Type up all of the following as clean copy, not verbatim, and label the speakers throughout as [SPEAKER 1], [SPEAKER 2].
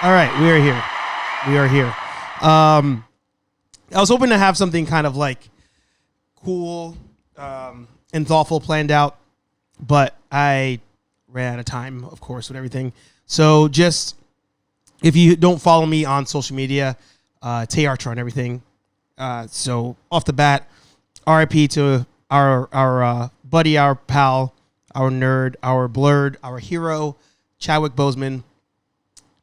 [SPEAKER 1] All right, we are here. We are here. I was hoping to have something kind of like cool and thoughtful planned out, but I ran out of time, of course, with everything. So just, if you don't follow me on social media, it's HeyArcher on everything. So off the bat, RIP to our buddy, our pal, our nerd, our blurred, our hero, Chadwick Boseman,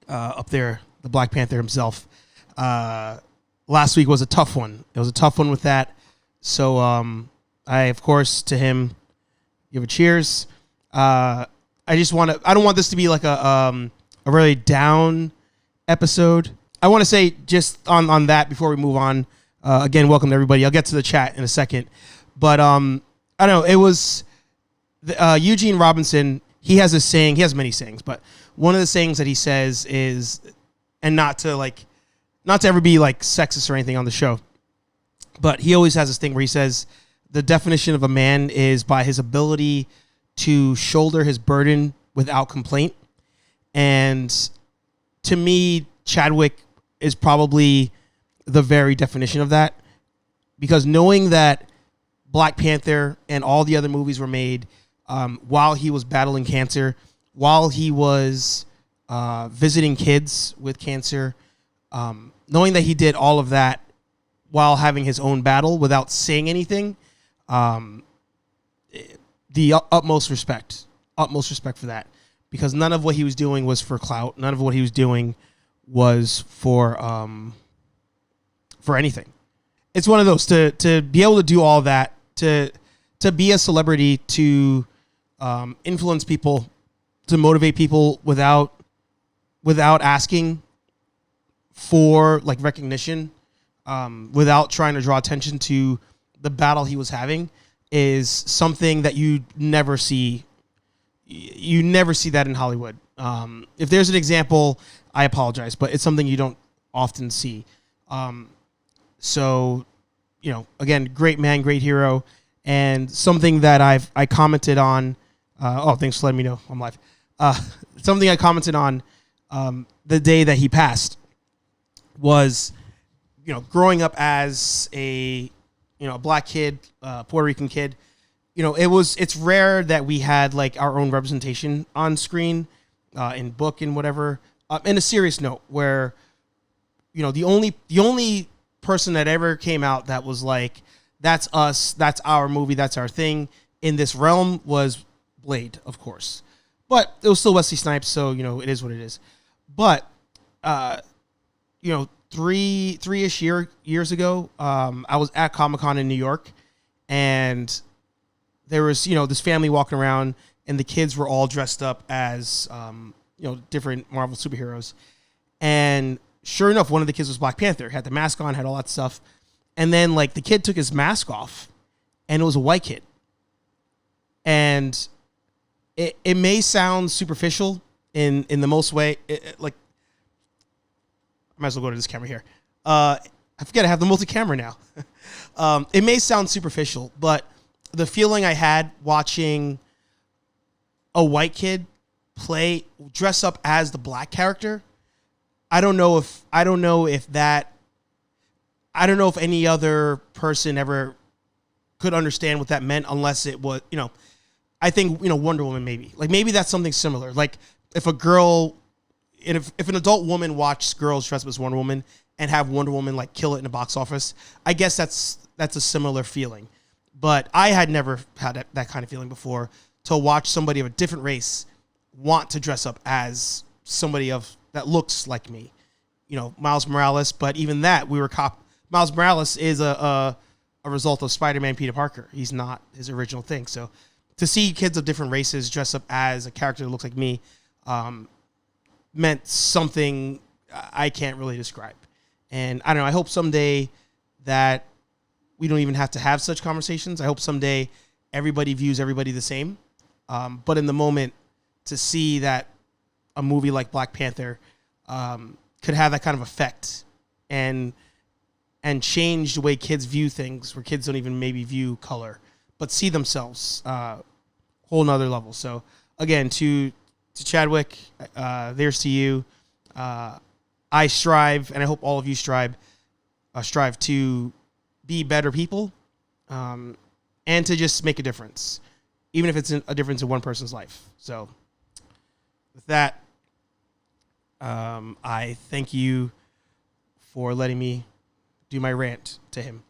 [SPEAKER 1] up there, the Black Panther himself. Last week was a tough one. It was a tough one with that. So I, of course, to him, give a cheers. I don't want this to be like a really down episode. I want to say just on that before we move on. Again, welcome to everybody. I'll get to the chat in a second. But I don't know. It was Eugene Robinson. He has a saying. He has many sayings, but one of the sayings that he says is, and not to ever be like sexist or anything on the show, but he always has this thing where he says the definition of a man is by his ability to shoulder his burden without complaint. And to me, Chadwick is probably the very definition of that, because knowing that Black Panther and all the other movies were made while he was battling cancer, while he was visiting kids with cancer, knowing that he did all of that while having his own battle without saying anything, the utmost respect for that, because none of what he was doing was for clout. None of what he was doing was for anything. It's one of those to be able to do all that, to be a celebrity, to influence people, to motivate people without asking for like recognition, without trying to draw attention to the battle he was having, is something that you never see. You never see that in Hollywood. If there's an example, I apologize, but it's something you don't often see. So, again, great man, great hero, and something that I commented on. Thanks for letting me know I'm live. Something I commented on the day that he passed was, growing up as a black kid, Puerto Rican kid. It's rare that we had like our own representation on screen, in book and whatever. In a serious note, where the only person that ever came out that was like, that's us, that's our movie, that's our thing in this realm was Blade, of course. But it was still Wesley Snipes, so it is what it is. But 3-ish years ago, I was at Comic-Con in New York, and there was this family walking around, and the kids were all dressed up as different Marvel superheroes. And sure enough, one of the kids was Black Panther, had the mask on, had all that stuff. And then like the kid took his mask off, and it was a white kid. And it may sound superficial in the most way. Like, I might as well go to this camera here. I forget I have the multi-camera now. It may sound superficial, but the feeling I had watching a white kid dress up as the black character, I don't know if any other person ever could understand what that meant, unless it was, I think, Wonder Woman maybe that's something similar. Like if a girl, if an adult woman watched girls dress up as Wonder Woman and have Wonder Woman like kill it in the box office, I guess that's a similar feeling. But I had never had that kind of feeling before, to watch somebody of a different race want to dress up as somebody that looks like me, Miles Morales. But even that, Miles Morales is a result of Spider-Man Peter Parker. He's not his original thing. So to see kids of different races dress up as a character that looks like me meant something I can't really describe. And I don't know, I hope someday that we don't even have to have such conversations. I hope someday everybody views everybody the same. But in the moment, to see that a movie like Black Panther could have that kind of effect and change the way kids view things, where kids don't even maybe view color, but see themselves whole nother level. So again, to Chadwick, there's to you. I strive, and I hope all of you strive to be better people, and to just make a difference, even if it's a difference in one person's life. So with that, I thank you for letting me do my rant to him.